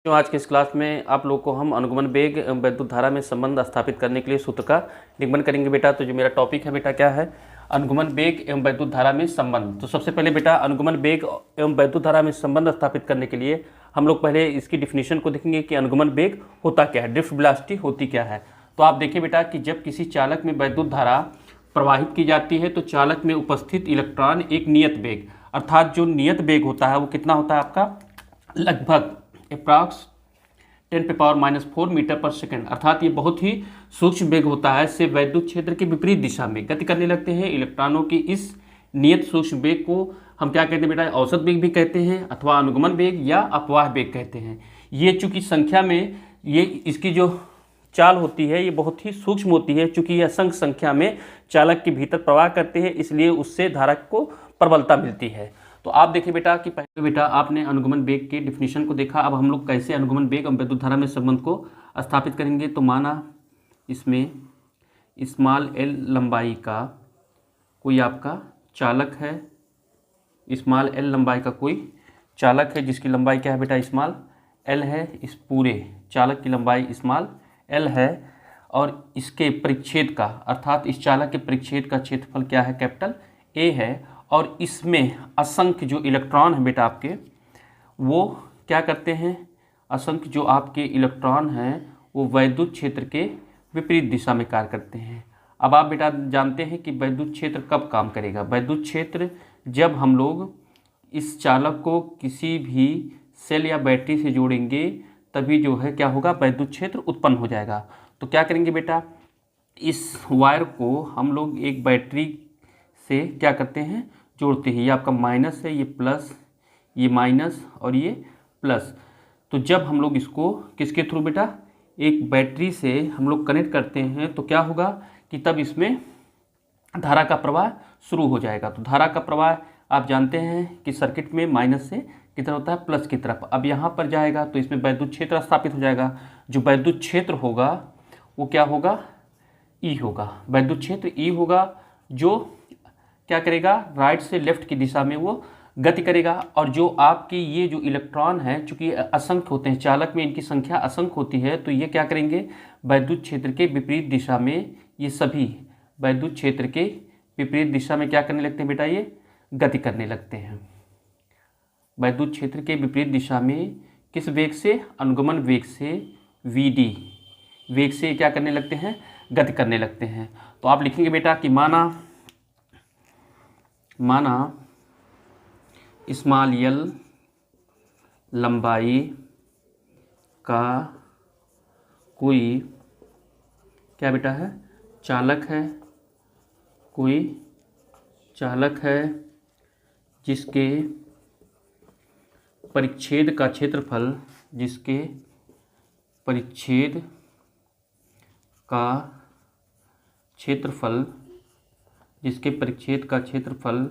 तो आज की इस क्लास में आप लोग को हम अनुगमन वेग एवं वैद्युत धारा में संबंध स्थापित करने के लिए सूत्र का निगमन करेंगे बेटा। तो जो मेरा टॉपिक है बेटा क्या है, अनुगमन वेग एवं वैद्युत धारा में संबंध। तो सबसे पहले बेटा अनुगमन वेग एवं वैद्युत धारा में संबंध स्थापित करने के लिए हम लोग पहले इसकी डिफिनीशन को देखेंगे कि अनुगमन वेग होता क्या है, ड्रिफ्ट वेलोसिटी होती क्या है। तो आप देखिए बेटा कि जब किसी चालक में वैद्युत धारा प्रवाहित की जाती है तो चालक में उपस्थित इलेक्ट्रॉन एक नियत वेग, अर्थात जो नियत वेग होता है वो कितना होता है आपका, लगभग अप्रॉक्स 10⁻⁴ मीटर पर सेकंड, अर्थात ये बहुत ही सूक्ष्म वेग होता है, से वैद्युत क्षेत्र के विपरीत दिशा में गति करने लगते हैं। इलेक्ट्रॉनों की इस नियत सूक्ष्म वेग को हम क्या कहते हैं बेटा, औसत वेग भी कहते हैं अथवा अनुगमन वेग या अपवाह वेग कहते हैं। ये चूंकि संख्या में ये इसकी जो चाल होती है ये बहुत ही सूक्ष्म होती है, चूंकि यह असंख्य संख्या में चालक के भीतर प्रवाह करते हैं, इसलिए उससे धारक को प्रबलता मिलती है। तो आप देखिए बेटा कि पहले बेटा आपने अनुगमन वेग के डिफिनीशन को देखा। अब हम लोग कैसे अनुगमन वेग और वैद्युत धारा में संबंध को स्थापित करेंगे। तो माना इसमें स्मॉल एल लंबाई का कोई आपका चालक है, स्मॉल एल लंबाई का कोई चालक है जिसकी लंबाई क्या है बेटा, स्मॉल एल है। इस पूरे चालक की लंबाई स्मॉल एल है और इसके परिच्छेद का, अर्थात इस चालक के परिच्छेद का क्षेत्रफल क्या है, कैपिटल ए है। और इसमें असंख्य जो इलेक्ट्रॉन है बेटा आपके, वो क्या करते हैं, असंख्य जो आपके इलेक्ट्रॉन हैं वो वैद्युत क्षेत्र के विपरीत दिशा में कार्य करते हैं। अब आप बेटा जानते हैं कि वैद्युत क्षेत्र कब काम करेगा। वैद्युत क्षेत्र जब हम लोग इस चालक को किसी भी सेल या बैटरी से जोड़ेंगे तभी जो है क्या होगा, वैद्युत क्षेत्र उत्पन्न हो जाएगा। तो क्या करेंगे बेटा, इस वायर को हम लोग एक बैटरी से क्या करते हैं, जोड़ते हैं। ये आपका माइनस है, ये प्लस, ये माइनस और ये प्लस। तो जब हम लोग इसको किसके थ्रू बेटा, एक बैटरी से हम लोग कनेक्ट करते हैं तो क्या होगा कि तब इसमें धारा का प्रवाह शुरू हो जाएगा। तो धारा का प्रवाह आप जानते हैं कि सर्किट में माइनस से कितना होता है, प्लस की तरफ। अब यहाँ पर जाएगा तो इसमें वैद्युत क्षेत्र स्थापित हो जाएगा। जो वैद्युत क्षेत्र होगा वो क्या होगा, ई होगा। वैद्युत क्षेत्र ई होगा जो क्या करेगा, राइट से लेफ्ट की दिशा में वो गति करेगा। और जो आपकी ये जो इलेक्ट्रॉन है, चूंकि असंख्य होते हैं चालक में, इनकी संख्या असंख्य होती है, तो ये क्या करेंगे, वैद्युत क्षेत्र के विपरीत दिशा में, ये सभी वैद्युत क्षेत्र के विपरीत दिशा में क्या करने लगते हैं बेटा, ये गति करने लगते हैं। वैद्युत क्षेत्र के विपरीत दिशा में किस वेग से, अनुगमन वेग से, वीडी वेग से क्या करने लगते हैं, गति करने लगते हैं। तो आप लिखेंगे बेटा कि माना स्मॉल एल लंबाई का कोई क्या बेटा है, चालक है, कोई चालक है जिसके परिच्छेद का क्षेत्रफल, जिसके परिच्छेद का क्षेत्रफल, जिसके परिच्छेद का क्षेत्रफल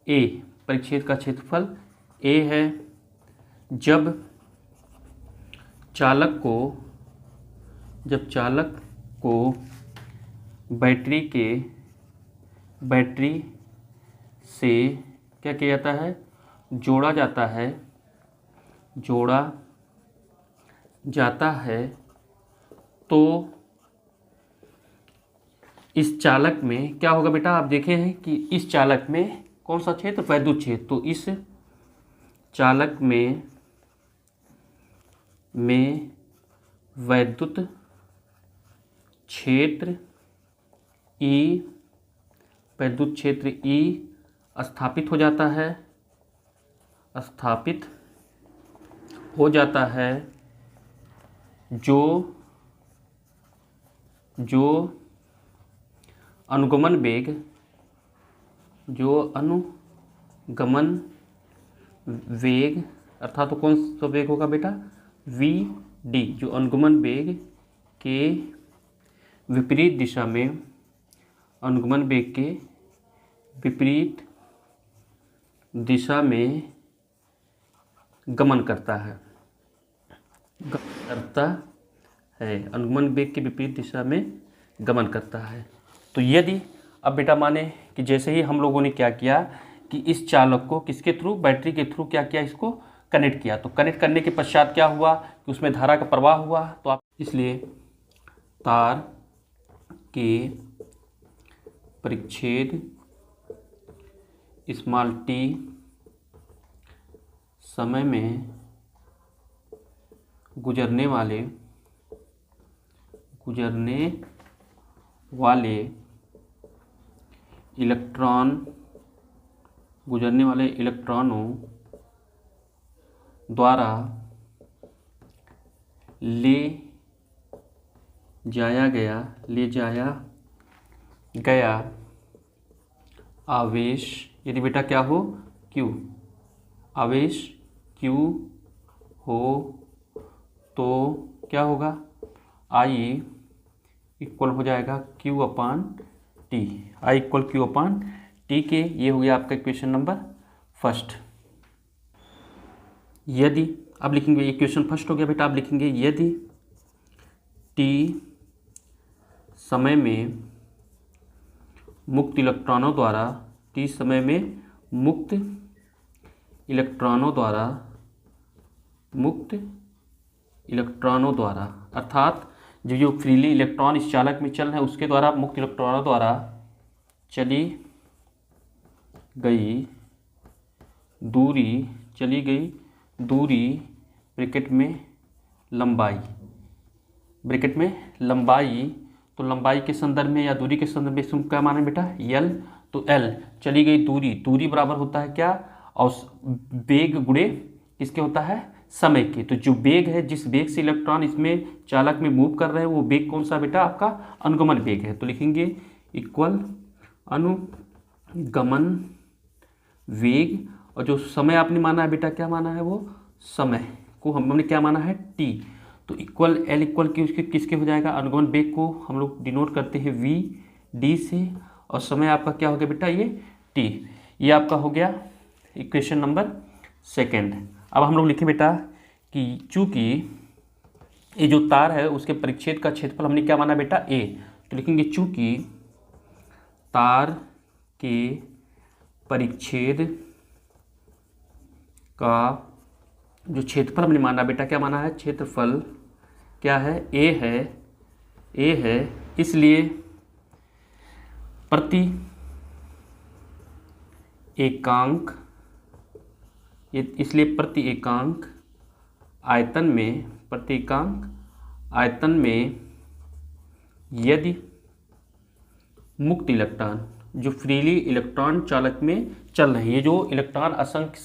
ए, परिच्छेद का क्षेत्रफल ए है। जब चालक को बैटरी से क्या किया जाता है, जोड़ा जाता है तो इस चालक में क्या होगा बेटा, आप देखे हैं कि इस चालक में कौन सा क्षेत्र, वैद्युत क्षेत्र। तो इस चालक में वैद्युत क्षेत्र ई, वैद्युत क्षेत्र ई स्थापित हो जाता है, जो अनुगमन वेग, अर्थात तो कौन सा वेग होगा बेटा, वी डी, जो अनुगमन वेग के विपरीत दिशा में, अनुगमन वेग के विपरीत दिशा में गमन करता है, अनुगमन वेग के विपरीत दिशा में गमन करता है। तो यदि अब बेटा माने कि जैसे ही हम लोगों ने क्या किया कि इस चालक को किसके थ्रू, बैटरी के थ्रू क्या किया, इसको कनेक्ट किया। तो कनेक्ट करने के पश्चात क्या हुआ कि उसमें धारा का प्रवाह हुआ। तो आप इसलिए तार के परिच्छेद स्मॉल टी समय में गुजरने वाले इलेक्ट्रॉनों द्वारा ले जाया गया आवेश, यदि बेटा क्या हो, Q, आवेश Q हो तो क्या होगा, I इक्वल हो जाएगा Q/T, I इक्वल Q/T के। ये हो गया आपका इक्वेशन नंबर फर्स्ट। यदि अब लिखेंगे, इक्वेशन फर्स्ट हो गया बेटा, आप लिखेंगे यदि T समय में मुक्त इलेक्ट्रॉनों द्वारा अर्थात जो फ्रीली इलेक्ट्रॉन इस चालक में चल रहे हैं उसके द्वारा मुक्त इलेक्ट्रॉनों द्वारा चली गई दूरी ब्रैकेट में लंबाई, तो लंबाई के संदर्भ में या दूरी के संदर्भ में इसमें क्या माना बेटा, L, तो L चली गई दूरी बराबर होता है क्या, और वेग गुणे किसके होता है, समय के। तो जो वेग है, जिस वेग से इलेक्ट्रॉन इसमें चालक में मूव कर रहे हैं, वो वेग कौन सा बेटा, आपका अनुगमन वेग है। तो लिखेंगे इक्वल अनुगमन वेग, और जो समय आपने माना है बेटा, क्या माना है, वो समय को हमने क्या माना है, T, तो इक्वल L इक्वल की उसके किसके हो जाएगा, अनुगमन वेग को हम लोग डिनोट करते हैं V/D से, और समय आपका क्या हो गया बेटा, ये T। ये आपका हो गया इक्वेशन नंबर सेकेंड। अब हम लोग लिखे बेटा कि चूंकि ये जो तार है उसके परिच्छेद का क्षेत्रफल हमने क्या माना बेटा, A, तो लिखेंगे चूंकि तार के परिच्छेद का जो क्षेत्रफल हमने माना बेटा, क्या माना है, क्षेत्रफल क्या है, A है, इसलिए प्रति एकांक आयतन में यदि मुक्त इलेक्ट्रॉन जो फ्रीली इलेक्ट्रॉन चालक में चल रहे हैं, ये जो इलेक्ट्रॉन असंख्य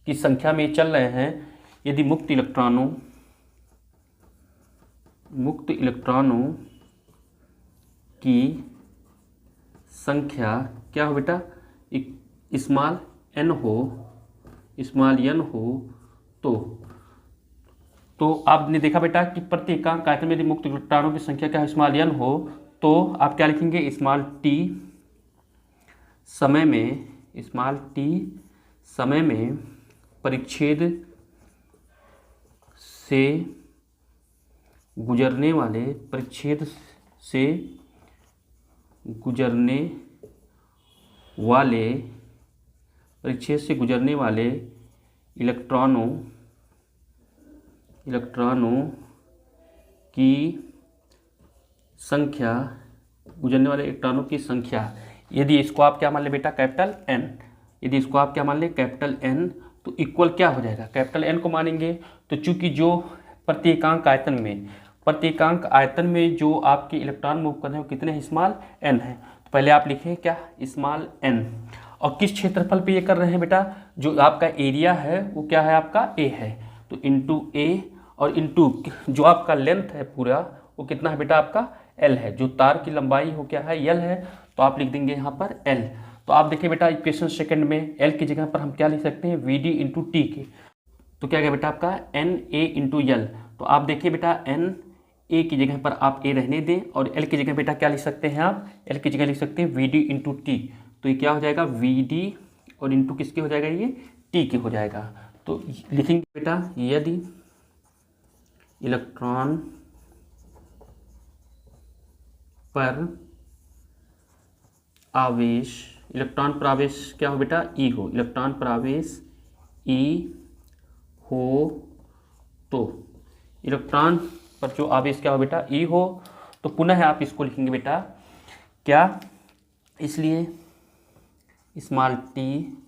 की संख्या में चल रहे हैं, यदि मुक्त इलेक्ट्रॉनों की संख्या क्या हो बेटा, स्मॉल n हो तो आपने देखा बेटा कि प्रति एकांक आयतन में यदि मुक्त इलेक्ट्रॉनों की संख्या क्या है, स्मॉल n हो, तो आप क्या लिखेंगे, स्मॉल t समय में परिच्छेद से गुजरने वाले इलेक्ट्रॉनों की संख्या, यदि इसको आप क्या मान ले बेटा, कैपिटल N, तो इक्वल क्या हो जाएगा, कैपिटल N को मानेंगे। तो चूंकि जो प्रति एकांक आयतन में जो आपके इलेक्ट्रॉन मूव कर रहे हैं वो कितने हैं, स्मॉल n है। तो पहले आप लिखें क्या, स्मॉल n, और किस क्षेत्रफल पे ये कर रहे हैं बेटा, जो आपका एरिया है वो क्या है, आपका A है, तो इंटू A, और इंटू जो आपका लेंथ है पूरा वो कितना है बेटा, आपका L है, जो तार की लंबाई हो क्या है, L है, तो आप लिख देंगे यहाँ पर L। तो आप देखिए बेटा इक्वेशन सेकंड में L की जगह पर हम क्या लिख सकते हैं, VD इंटू T के, तो क्या गया बेटा आपका NA इंटू L। तो आप देखिए बेटा NA की जगह पर आप A रहने दें, और L की जगह बेटा क्या लिख सकते हैं आप, L की जगह लिख सकते हैं VD इंटू T, तो ये क्या हो जाएगा, VD और इंटू किसके हो जाएगा, ये T के हो जाएगा। तो लिखेंगे बेटा यदि इलेक्ट्रॉन पर आवेश क्या हो बेटा, E हो, इलेक्ट्रॉन पर आवेश E हो तो इलेक्ट्रॉन पर जो आवेश क्या हो बेटा, ई हो, तो पुनः आप इसको लिखेंगे बेटा क्या, इसलिए स्मॉल टी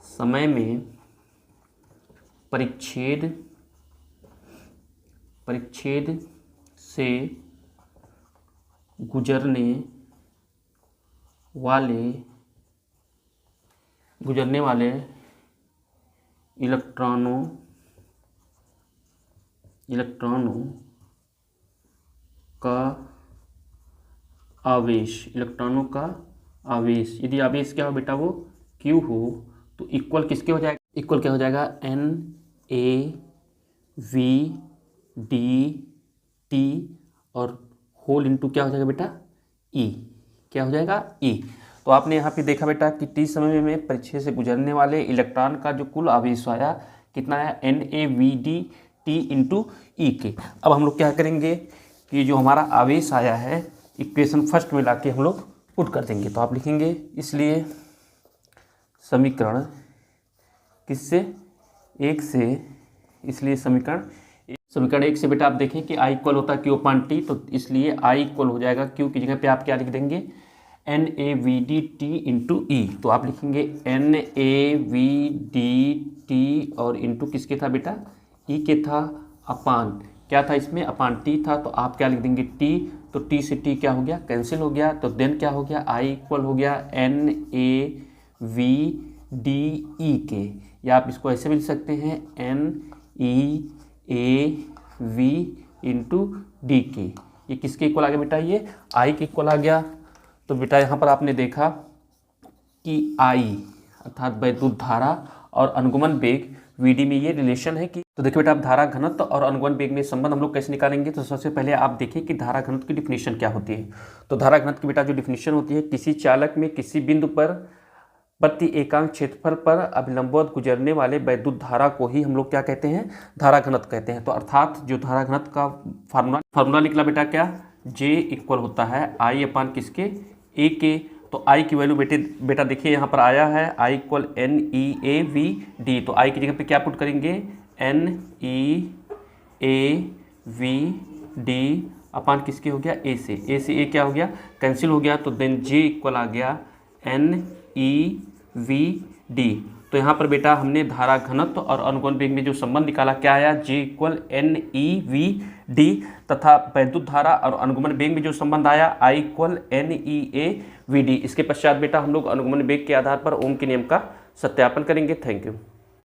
समय में परिच्छेद से गुजरने वाले इलेक्ट्रॉनों का आवेश, यदि आवेश क्या हो बेटा वो Q हो, तो इक्वल किसके हो जाएगा, इक्वल क्या हो जाएगा, NaVdT और होल इनटू क्या हो जाएगा बेटा, E, क्या हो जाएगा, E। तो आपने यहाँ पे देखा बेटा कि T समय में परिच्छेद से गुजरने वाले इलेक्ट्रॉन का जो कुल आवेश आया कितना आया, NaVdT इंटू E के। अब हम लोग क्या करेंगे कि जो हमारा आवेश आया है इक्वेशन फर्स्ट में लाके हम लोग पुट कर देंगे। तो आप लिखेंगे इसलिए समीकरण किससे, एक से, इसलिए समीकरण एक से बेटा आप देखें कि I इक्वल होता है Q/T, तो इसलिए I इक्वल हो जाएगा Q की जगह पे आप क्या लिख देंगे, NaVdT इंटू E। तो आप लिखेंगे NaVdT और इंटू किसके था बेटा, E के था, अपान क्या था इसमें, अपान T था, तो आप क्या लिख देंगे T, तो T से T क्या हो गया, कैंसिल हो गया, तो देन क्या हो गया, I इक्वल हो गया NaVdE के, या आप इसको ऐसे भी लिख सकते हैं NeAV इंटू डी के। ये किसके इक्वल आ गया बेटा, ये I के इक्वल आ गया। तो बेटा यहाँ पर आपने देखा कि I अर्थात वैद्युत धारा और अनुगमन वेग Vd में ये रिलेशन है कि, तो देखिए बेटा आप धारा घनत्व और अनुगमन वेग में संबंध हम लोग कैसे निकालेंगे। तो सबसे पहले आप देखिए कि धारा घनत्व की डिफिनीशन क्या होती है। तो धारा घनत्व की बेटा जो डिफिनीशन होती है, किसी चालक में किसी बिंदु पर प्रति एकांक क्षेत्रफल पर अभिलंबवत गुजरने वाले वैद्युत धारा को ही हम लोग क्या कहते हैं, धारा घनत्व कहते हैं। तो अर्थात जो धारा घनत्व का फार्मूला निकला बेटा क्या, J इक्वल होता है I अपान किसके, A के। तो I की वैल्यू बेटा देखिए यहाँ पर आया है I इक्वल NeAVd, तो I की जगह पे क्या पुट करेंगे, NeAVd अपान किसके हो गया, A से A क्या हो गया, कैंसिल हो गया, तो देन J इक्वल आ गया NeVd। तो यहाँ पर बेटा हमने धारा घनत्व और अनुगमन वेग में जो संबंध निकाला क्या आया, J इक्वल NeVd, तथा वैद्युत धारा और अनुगमन वेग में जो संबंध आया I इक्वल NeAVd। इसके पश्चात बेटा हम लोग अनुगमन वेग के आधार पर ओम के नियम का सत्यापन करेंगे। Thank you.